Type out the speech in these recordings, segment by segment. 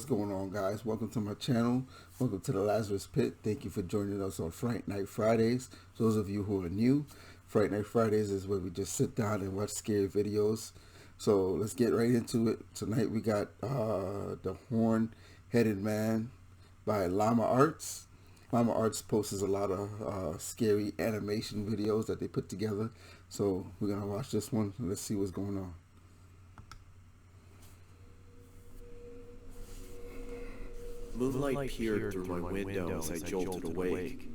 What's going on, guys? Welcome to my channel. Welcome to the Lazarus Pit. Thank you for joining us on Fright Night Fridays. Those of you who are new, Fright Night Fridays is where we just sit down and watch scary videos. So let's get right into it. Tonight we got The Horn-Headed Man by Llama Arts. Llama Arts posts a lot of scary animation videos that they put together. So we're going to watch this one. Let's see what's going on. Moonlight peered through my window as I jolted awake.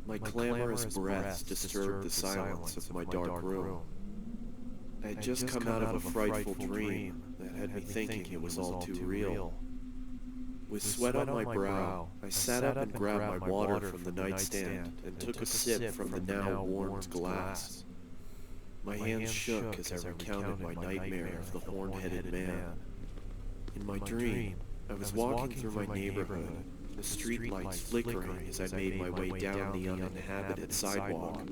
My clamorous breaths disturbed the silence of my dark room. I had just come out of a frightful dream that had me thinking it was all too real. With sweat on my brow, I sat up and grabbed my water from the nightstand and took a sip from the now warmed glass. My hands shook as I recounted my nightmare of the horn-headed man. In my dream, I was walking through my neighborhood, the street lights flickering as I made my way down the uninhabited sidewalk.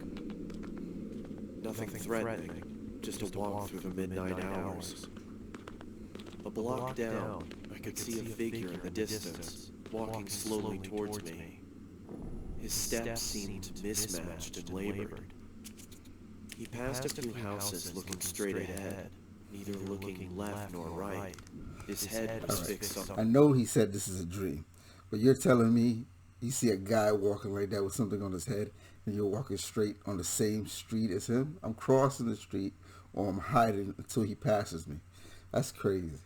Nothing threatening, just a walk through the midnight hours. A block down, I could see a figure in the distance, walking slowly towards me. His steps seemed mismatched and labored. He passed a few houses looking straight ahead, neither looking left nor right. His head was fixed on... I know he said this is a dream, but you're telling me you see a guy walking like that with something on his head and you're walking straight on the same street as him? I'm crossing the street or I'm hiding until he passes me. That's crazy.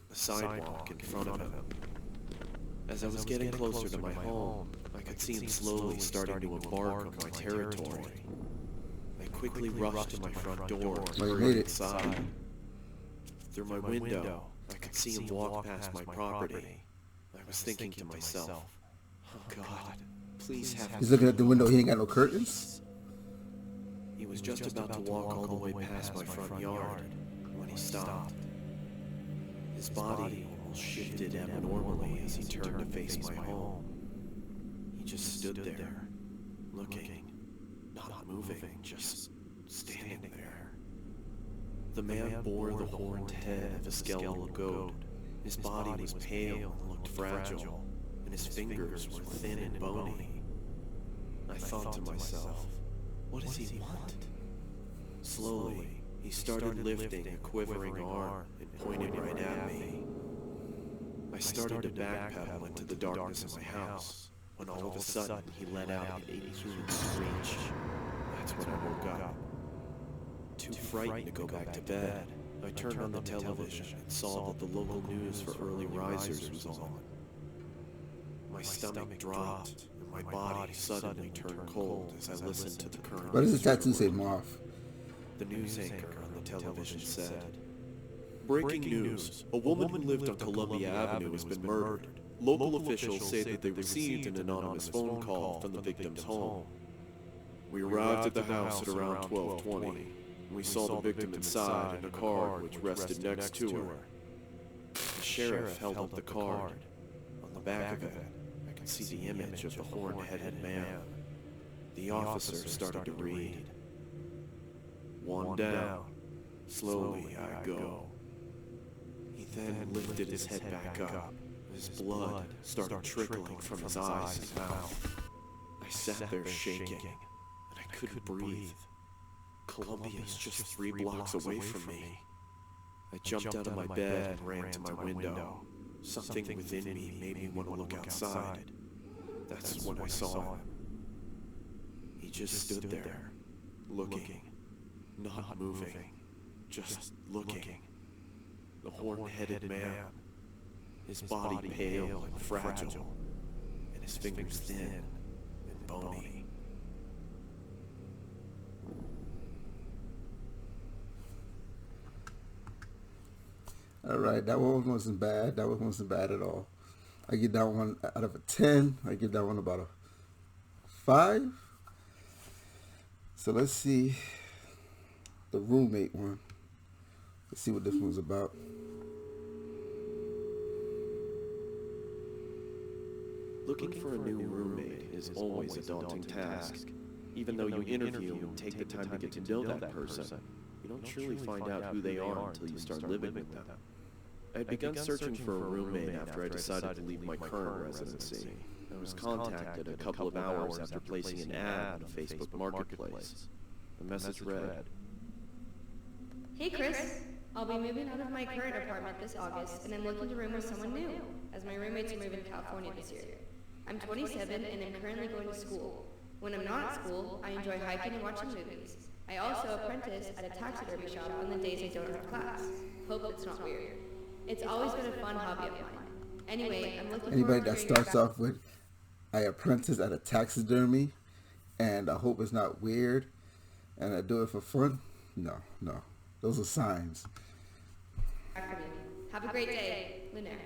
The sidewalk in front of him. As I was getting closer to my home, I could see him slowly starting to embark on my territory. I quickly rushed to my front door and hurried inside. Through my window, I could see him walk past my property. I was thinking to myself, oh God, please have... He's looking at the window, he ain't got no curtains? He was just about to walk all the way past my front yard when he stopped. His body almost shifted abnormally as he turned to face my home. He just stood there, looking, not moving, just standing there. The man bore the horned head of a skeletal goat. His body was pale and looked fragile, and his fingers were thin and bony. I thought to myself, what does he want? Slowly, he started lifting a quivering arm and pointed right at me. I started to backpedal into the darkness of my house, when all of a sudden he let out an inhuman screech. That's when I woke up. Too frightened to go back to bed, I turned on the television and saw that the local news for early risers was on. My stomach dropped, and my body suddenly turned cold as I listened to the current... What does the tattoo say, Marv? The news anchor on the television said, "Breaking news. A woman who lived on Columbia Avenue has been murdered. Local officials say that they received an anonymous phone call from the victim's home. We arrived at the house at around 12:20. We saw the victim inside in a car which rested next to her. The sheriff held up the card. On the back of it, I could see the image of the horn-headed man. The officer started to read. One down. Slowly I go." He then lifted his head back up. His blood started trickling from his eyes and mouth. I sat there shaking, and I couldn't breathe. Columbia's just 3 blocks away from me. I jumped out of my bed and ran to my window. Something within me made me want to look outside. That's when I saw him. He just stood there, looking, not moving, just looking. The horn-headed man, his body pale and fragile, and his fingers thin and bony. Alright, that one wasn't bad. That one wasn't bad at all. I give that one out of a 10. I give that one about a 5. So let's see the roommate one. Let's see what this one's about. Looking for a new roommate is always a daunting task. Even though you interview and take the time to get to know that person, you don't truly find out who they are until you start living with them. I had begun searching for a roommate after I decided to leave my current residency. I was contacted a couple of hours after placing an ad on the Facebook Marketplace. The message read, "Hey Chris, I'll be moving out of my current apartment this August, and I'm looking to room with someone new, as my roommates are moving to California this year. I'm 27 and I'm currently going to school. When I'm not at school, I enjoy hiking and watching movies. I also apprentice at a taxidermy shop on the days I don't have class. Hope it's not weird. It's always been a fun hobby of mine. Anyway, I'm looking Anybody forward that to starts off with, I apprentice at a taxidermy, and I hope it's not weird, and I do it for fun. No. Those are signs. Have a great day, Lunaire."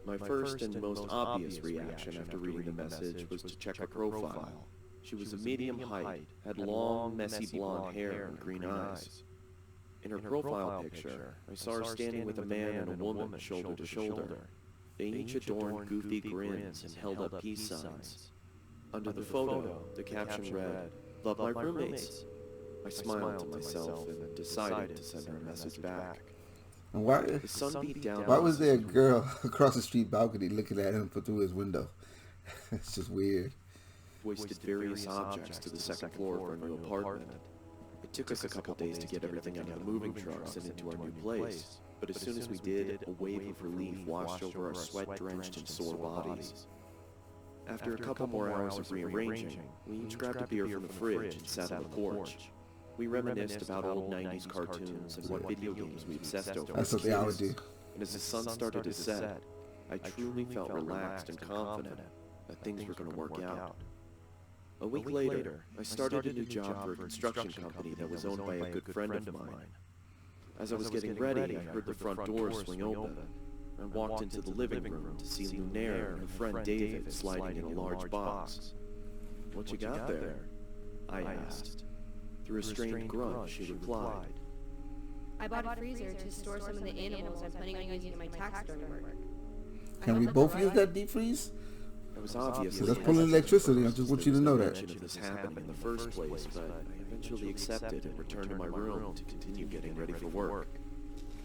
my first and most obvious reaction after reading the message was to check her profile. She was of medium height, had long, messy blonde hair and green eyes. In her profile picture, I saw her standing with a man and a woman shoulder to shoulder. They each adorned goofy grins and held up peace signs. Under the photo, the caption read, "Love my roommates." I smiled to myself and decided to send her a message back. And why? The sun beat down. Why was there a girl across the street balcony looking at him through his window? It's just weird. Hoisted various objects to the second floor of our new apartment. It took us a couple days to get everything out of the moving trucks and into our new place, but as soon as we did, a wave of relief washed over our sweat-drenched and sore bodies. After a couple more hours of rearranging, we each grabbed a beer from the fridge and sat on the porch. We reminisced about old 90s cartoons and what video games we obsessed over. That's something I would do. And as the sun started to set, I truly felt relaxed and confident that things were going to work out. A week later, I started a new job for a construction company that was owned by a good friend of mine. As I was getting ready, I heard the front door swing open. I walked into the living room to see Lunaire and her friend David sliding in a large box. "What you got there?" I asked. Through a strained grunt, she replied, "I bought a freezer to store some of the animals I'm planning on using in my taxidermy work." Can we both use that deep freeze? I was obviously Because that's pulling electricity. I just want you to know that. mention of this happening in the first place, but I eventually accepted and returned to my room to continue getting ready for work.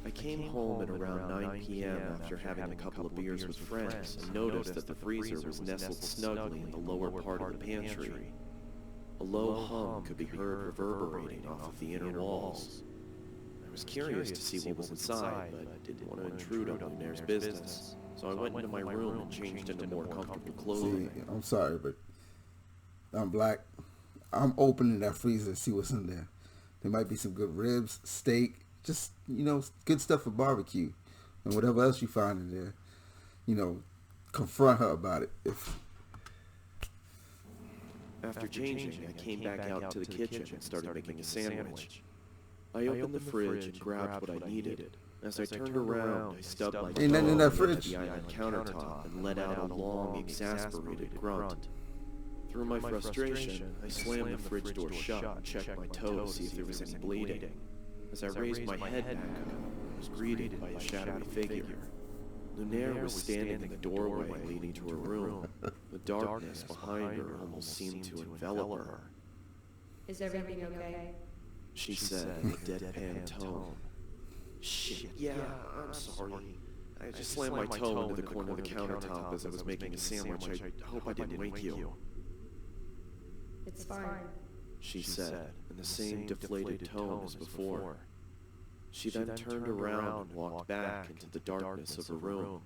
I came home at around 9 p.m. after having a couple of beers with friends and noticed that the freezer was nestled snugly in the lower part of the pantry. A low hum could be heard reverberating off of the inner walls. I was curious to see what was inside, but didn't want to intrude on Lunaire's business, so I went into my room and changed into more comfortable clothing. See, I'm sorry, but I'm black. I'm opening that freezer to see what's in there. There might be some good ribs, steak, just, good stuff for barbecue. And whatever else you find in there, confront her about it. After changing, I came back out to the kitchen and started making a sandwich. I opened the fridge and grabbed what I needed. As I turned around, I stubbed my toe Ain't nothing in that on fridge. the island countertop and let out a long, exasperated grunt. Through my frustration, I slammed the fridge door shut and checked my toe to see if there was any bleeding. As I raised my head back up, I was greeted by a shadowy figure. Lunaire was standing in the doorway leading to her room. The darkness behind her almost seemed to envelop her. "Is everything okay?" She said in a deadpan tone. "Shit, yeah, I'm sorry. I just slammed my toe into the corner of the countertop as I was making a sandwich. I hope I didn't wake you." "It's fine," she said in the same deflated tone as before. She then turned around and walked back into the darkness of her room.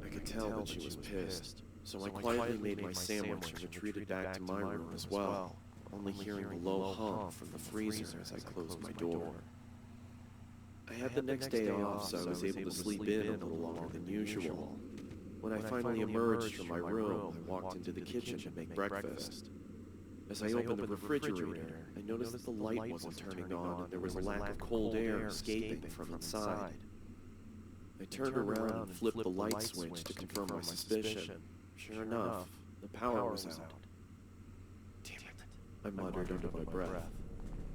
I could tell that she was pissed, so I quietly made my sandwich and retreated back to my room as well, only hearing the low hum from the freezer as I closed my door. I had the next day off, so I was able to sleep in a little longer than usual. When I finally emerged from my room, I walked into the kitchen to make breakfast. As I opened the refrigerator, I noticed that the light wasn't turning on and there was a lack of cold air escaping from inside. I turned around and flipped the light switch to confirm my suspicion. Sure enough, the power was out. "Damn it," I muttered under my breath.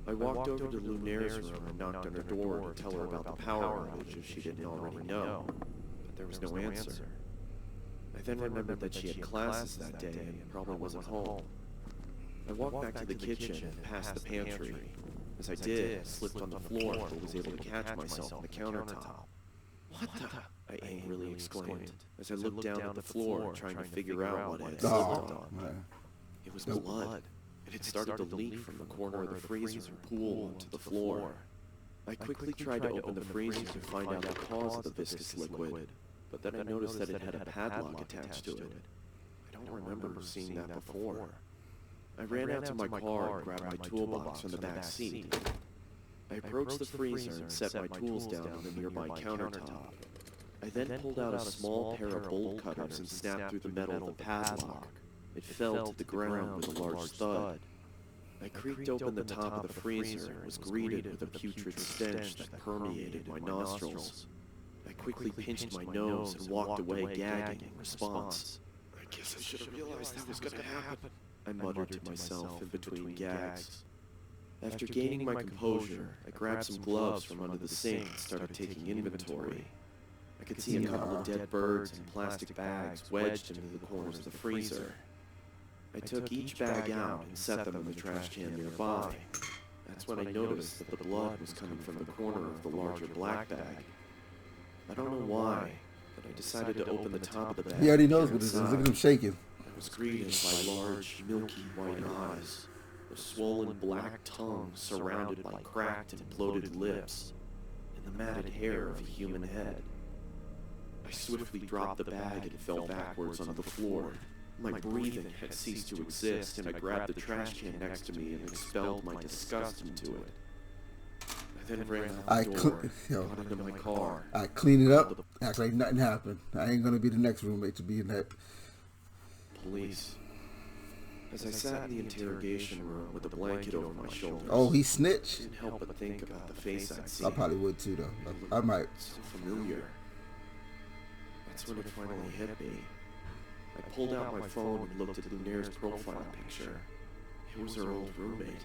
I walked over to Lunaire's room and knocked on her door to tell her about the power outage if she didn't already know, but there was no answer. I then remembered that she had classes that day and probably wasn't home. I walked back to the kitchen and past the pantry. As I did, I slipped on the floor but was able to catch myself on the countertop. What the? I angrily exclaimed as I looked down at the floor, trying to figure out what I had Oh, slipped on. man. It was blood. It had started to leak from the corner of the freezer and pool onto the floor. I quickly tried to open the freezer to find out the cause of the viscous liquid, but then I noticed that it had a padlock attached to it. I don't remember seeing that before. I ran out to my car and grabbed my toolbox from the back seat. I approached the freezer and set my tools down on the nearby countertop. I then pulled out a small pair of bolt cutters and snapped through the metal of the padlock. It fell to the ground with a large thud. I creaked open the top of the freezer and was greeted with a putrid stench that permeated my nostrils. I quickly pinched my nose and walked away gagging in response. I guess I should have realized that was going to happen, I muttered to myself in between gags. After gaining my composure, I grabbed some gloves from under the sink and started taking inventory. I could see a couple of dead birds in plastic bags wedged into the corners of the freezer. I took each bag out and set them in the trash can nearby. That's when I noticed that the blood was coming from the corner of the larger black bag. I don't know why, but I decided to open the top of the bag. He already knows what it is. Look at him shaking. I was greeted by large, milky white eyes, a swollen black tongue surrounded by cracked and bloated lips, and the matted hair of a human head. I swiftly dropped the bag and fell backwards onto the floor. My breathing had ceased to exist, and I grabbed the trash can next to me and expelled my disgust into it. I then ran out the door, got into my car. I clean it up, act like nothing happened. I ain't gonna be the next roommate to be in that. Police. As I sat in the interrogation room with a blanket over my shoulders, Oh, he I snitched? didn't help but think about the face I'd seen. I probably would too, though. I might. So familiar. That's when it finally hit me. I pulled out my phone and looked at Lunaire's profile picture. It was her old roommate,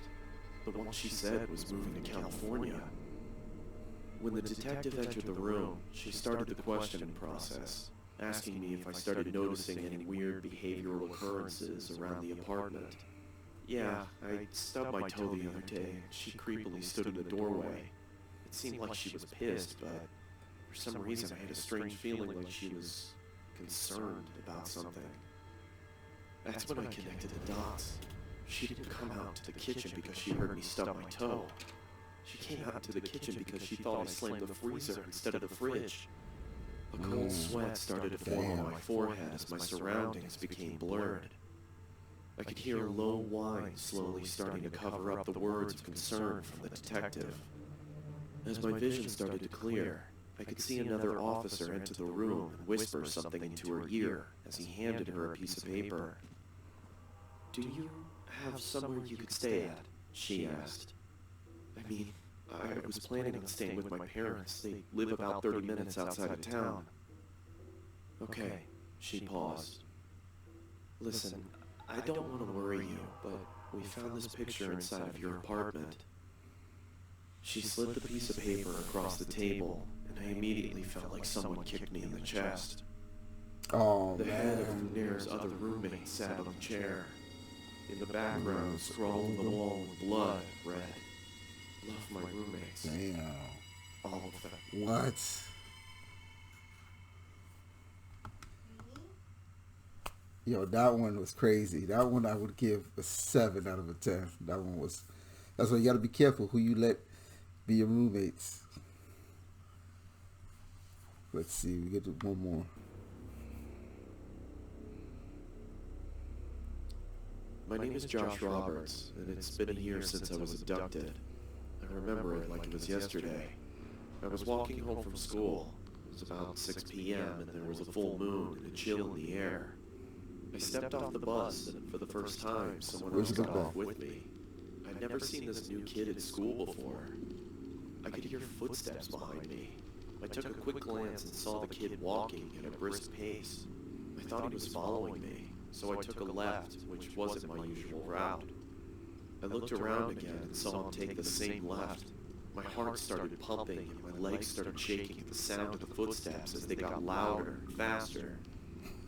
the one she said was moving to California. When the detective entered the room, she started the questioning process, asking me if I started noticing any weird behavioral occurrences around the apartment. Yeah, I stubbed my toe the other day, and she creepily stood in the doorway. It seemed like she was pissed, but for some reason I had a strange feeling like she was concerned about something. That's when I connected the dots. She didn't come out to the kitchen because she heard me stub my toe. She came out to the kitchen because she thought I slammed the freezer instead of the fridge. A cold sweat started to form on my forehead as my surroundings became blurred. I could hear a low whine slowly starting to cover up the words of concern from the detective. As my vision started to clear, I could see another officer enter the room and whisper something into her ear as he handed her a piece of paper. "Do you have somewhere you could stay at?" she asked. I mean, I was planning on staying with my parents. They live about 30 minutes outside of town. Okay, she paused. Listen, I don't want to worry you, but we found this picture inside of your apartment. She slid the piece of paper across the table, and I immediately felt like someone kicked me in the chest. Oh, The head of man. Lunaire's other roommate sat on a chair. In the background, scrawled on the wall with blood, read, "Love my roommates, Damn. all of them." What? Yo, that one was crazy. That one I would give a 7 out of a 10. That one was... That's why you got to be careful who you let be your roommates. Let's see. We get to one more. My name is Josh Roberts, and it's been a year since I was abducted. I remember it like it was yesterday. I was walking home from school. It was about 6 p.m. and there was a full moon and a chill in the air. I stepped off the bus, and for the first time, someone else got off with me. I'd never seen this new kid at school before. I could hear footsteps behind me. I took a quick glance and saw the kid walking at a brisk pace. I thought he was following me, so I took a left, which wasn't my usual route. I looked around again and saw him take the same left. My heart started pumping and my legs started shaking at the sound of the footsteps as they got louder and faster.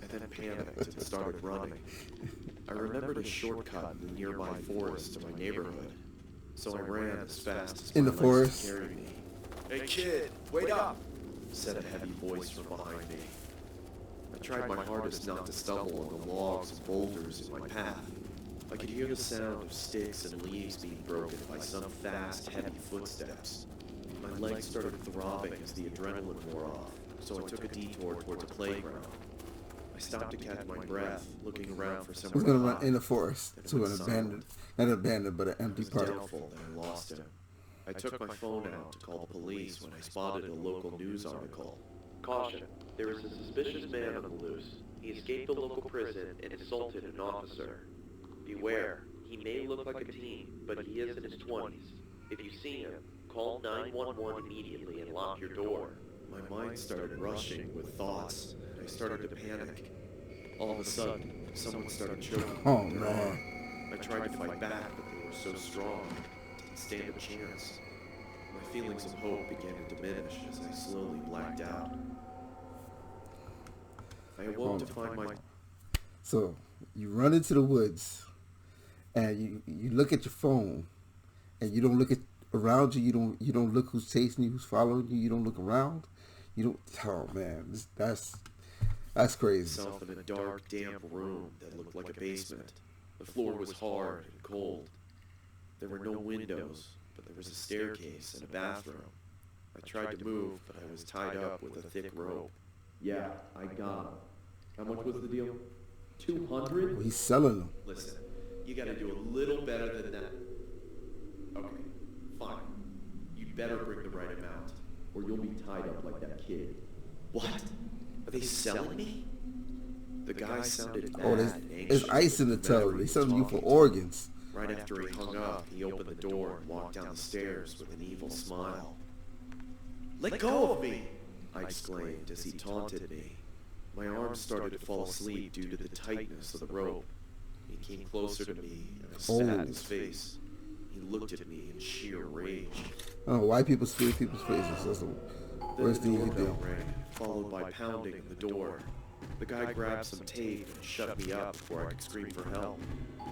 I then panicked and started running. I remembered a shortcut in the nearby forest to my neighborhood, so I ran as fast as In my the legs forest? could carry me. "Hey kid, wait up!" said a heavy voice from behind me. I tried my hardest not to stumble on the logs and boulders in my path. I could hear the sound of sticks and leaves being broken by some fast, heavy footsteps. My legs started throbbing as the adrenaline wore off, so I took a detour towards a playground. I stopped to catch my breath, looking around for He's somewhere gonna to run hide. in the forest And to went an silent. abandoned, not abandoned, but an I empty was park. doubtful that I lost him. I took my phone out to call the police when I spotted a local news article. Caution, there is a suspicious man on the loose. He escaped the local prison and assaulted an officer. Beware, he may look like a teen, but he is in his 20s. If you see him, call 911 immediately and lock your door. My mind started rushing with thoughts, and I started to panic. All of a sudden, someone started choking me Oh with their arm. man. I tried to fight back, but they were so strong, I didn't stand a chance. My feelings of hope began to diminish as I slowly blacked out. I awoke to find my... So you run into the woods, and you look at your phone, and you don't look at around you. You don't look who's chasing you, who's following you. You don't look around. You don't. Oh man, that's crazy. myself in a dark, damp room that looked like a basement. The floor was hard and cold. There were no windows, but there was a staircase and a bathroom. I tried to move, but I was tied up with a thick rope. Yeah, I got him. How much was the deal? 200? He's selling them. Listen, you gotta do a little better than that. Okay, fine. You better bring the right amount, or you'll be tied up like that kid. What? Are they selling me? The guy sounded mad Oh, and anxious. there's ice in the no matter tub. who They was selling you for talking to. organs. Right after he hung up, he opened the door and walked down the stairs with an evil smile. Let go of me! I exclaimed as he taunted me. My arms started to fall asleep due to the tightness of the rope. He came closer to me and I spat in his face. He looked at me in sheer rage. I don't know why people spit in people's faces. That's the Then worst the thing you can doorbell do. rang, followed by pounding on the door. The guy grabbed some tape and shut me up before I could scream for help.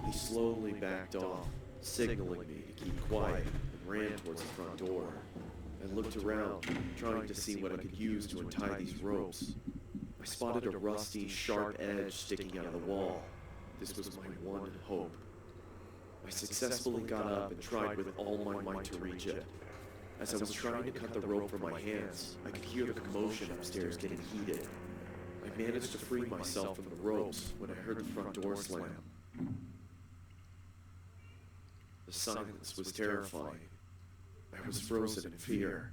He slowly backed off, signaling me to keep quiet, and ran towards the front door. I looked around, trying to see what I could use to untie these ropes. I spotted a rusty, sharp edge sticking out of the wall. This was my one hope. I successfully got up and tried with all my might to reach it. As I was trying to cut the rope from my hands, I could hear the commotion upstairs getting heated. I managed to free myself from the ropes when I heard the front door slam. The silence was terrifying. I was frozen in fear.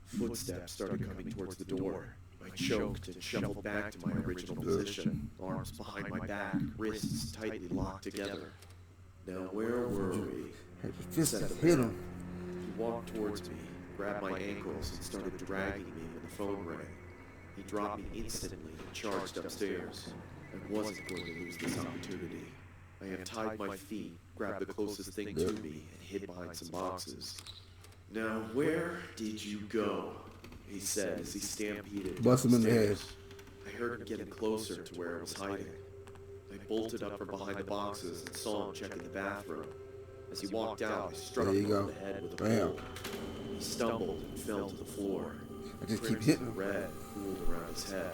Footsteps started coming towards the door. I choked and shuffled back to my original position, arms behind my back, wrists tightly locked together. Now where were we? Your fist Said just the hit man. him. He walked towards me, grabbed my ankles, and started dragging me when the phone rang. He dropped me instantly and charged upstairs. I wasn't going to lose this opportunity. I untied my feet, grabbed the closest thing to me, and hid behind some boxes. Now where did you go? He said as he stampeded Bust him in the head. downstairs. I heard him getting closer to where I was hiding. I bolted up from behind the boxes and saw him checking the bathroom. As he walked out, I struck There you him over go. the head with a Bam. pole. He stumbled and fell to the floor. I just keep Crimson hitting him. red pooled around his head.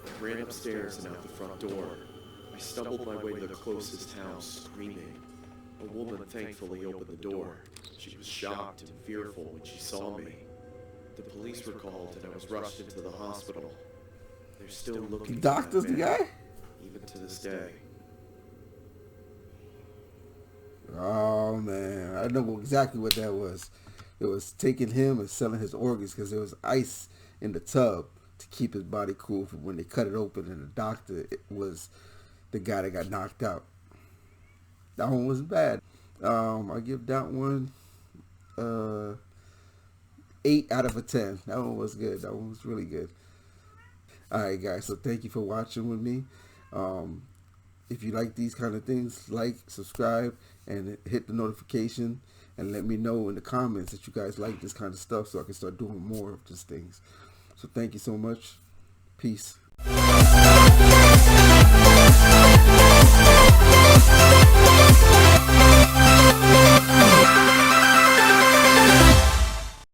I ran upstairs and out the front door. I stumbled my way to the closest house, screaming. A woman thankfully opened the door. She was shocked and fearful when she saw me. The police were called and I was rushed into the hospital. They're still looking for Doctor's that the man, guy? even to this day. Oh man, I know exactly what that was. It was taking him and selling his organs because there was ice in the tub to keep his body cool for when they cut it open. And the doctor was the guy that got knocked out. That one wasn't bad. I give that one 8 out of a 10. That one was good. That one was really good. Alright guys, so thank you for watching with me. If you like these kind of things, like, subscribe, and hit the notification, and let me know in the comments that you guys like this kind of stuff so I can start doing more of these things. So thank you so much. Peace.